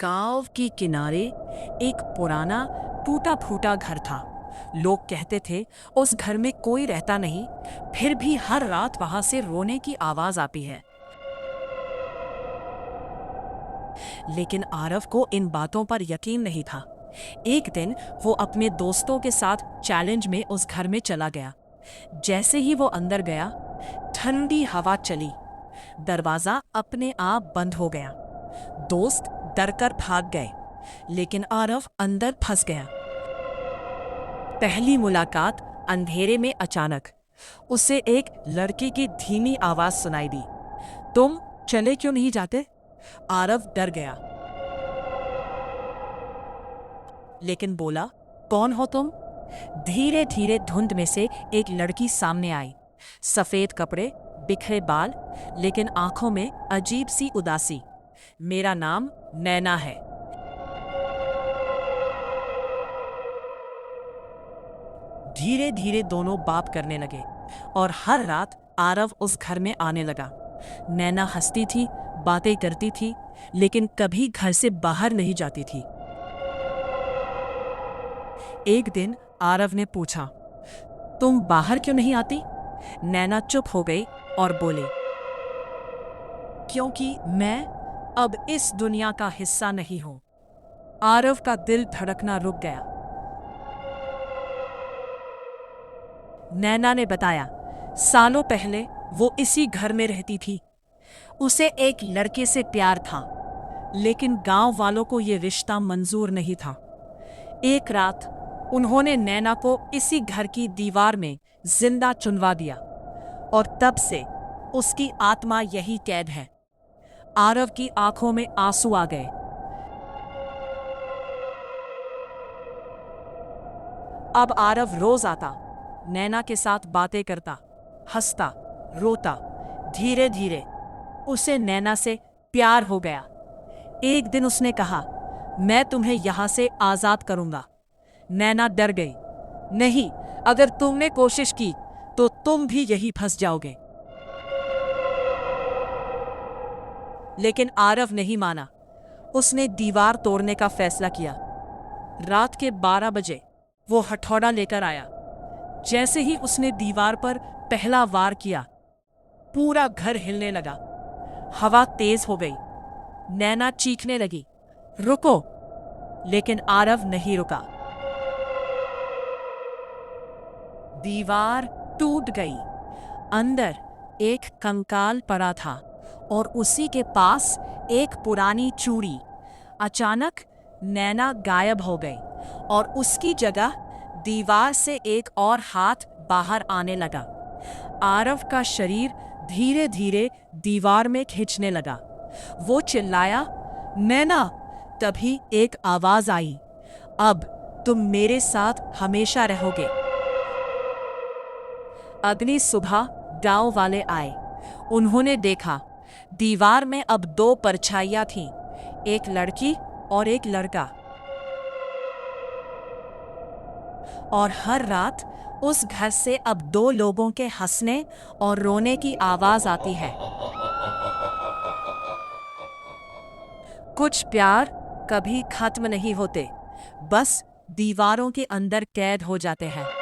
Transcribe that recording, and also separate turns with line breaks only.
गांव के किनारे एक पुराना टूटा फूटा घर था। लोग कहते थे उस घर में कोई रहता नहीं, फिर भी हर रात वहां से रोने की आवाज आती है। लेकिन आरव को इन बातों पर यकीन नहीं था। एक दिन वो अपने दोस्तों के साथ चैलेंज में उस घर में चला गया। जैसे ही वो अंदर गया, ठंडी हवा चली, दरवाजा अपने आप बंद हो गया। दोस्त डरकर भाग गए, लेकिन आरव अंदर फंस गया। पहली मुलाकात अंधेरे में अचानक उसे एक लड़के की धीमी आवाज सुनाई दी। तुम चले क्यों नहीं जाते? आरव डर गया, लेकिन बोला, कौन हो तुम? धीरे धीरे धुंध में से एक लड़की सामने आई। सफेद कपड़े, बिखरे बाल, लेकिन आंखों में अजीब सी उदासी। मेरा नाम नैना है। धीरे धीरे दोनों बात करने लगे और हर रात आरव उस घर में आने लगा। नैना हंसती थी, बातें करती थी, लेकिन कभी घर से बाहर नहीं जाती थी। एक दिन आरव ने पूछा, तुम बाहर क्यों नहीं आती? नैना चुप हो गई और बोली, क्योंकि मैं अब इस दुनिया का हिस्सा नहीं हूं। आरव का दिल धड़कना रुक गया। नैना ने बताया, सालों पहले वो इसी घर में रहती थी। उसे एक लड़के से प्यार था, लेकिन गांव वालों को ये रिश्ता मंजूर नहीं था। एक रात उन्होंने नैना को इसी घर की दीवार में जिंदा चुनवा दिया और तब से उसकी आत्मा यही कैद है। आरव की आंखों में आंसू आ गए। अब आरव रोज आता, नैना के साथ बातें करता, हंसता, रोता। धीरे धीरे उसे नैना से प्यार हो गया। एक दिन उसने कहा, मैं तुम्हें यहां से आजाद करूंगा। नैना डर गई, नहीं, अगर तुमने कोशिश की तो तुम भी यही फंस जाओगे। लेकिन आरव नहीं माना। उसने दीवार तोड़ने का फैसला किया। रात के 12 बजे वो हथौड़ा लेकर आया। जैसे ही उसने दीवार पर पहला वार किया, पूरा घर हिलने लगा। हवा तेज हो गई। नैना चीखने लगी, रुको! लेकिन आरव नहीं रुका। दीवार टूट गई। अंदर एक कंकाल पड़ा था और उसी के पास एक पुरानी चूड़ी। अचानक नैना गायब हो गई और उसकी जगह दीवार से एक और हाथ बाहर आने लगा। आरव का शरीर धीरे धीरे दीवार में खिंचने लगा। वो चिल्लाया, नैना! तभी एक आवाज आई, अब तुम मेरे साथ हमेशा रहोगे। अगली सुबह गांव वाले आए। उन्होंने देखा, दीवार में अब 2 परछाइयां थीं, एक लड़की और एक लड़का। और हर रात उस घर से अब 2 लोगों के हंसने और रोने की आवाज आती है। कुछ प्यार कभी खत्म नहीं होते, बस दीवारों के अंदर कैद हो जाते हैं।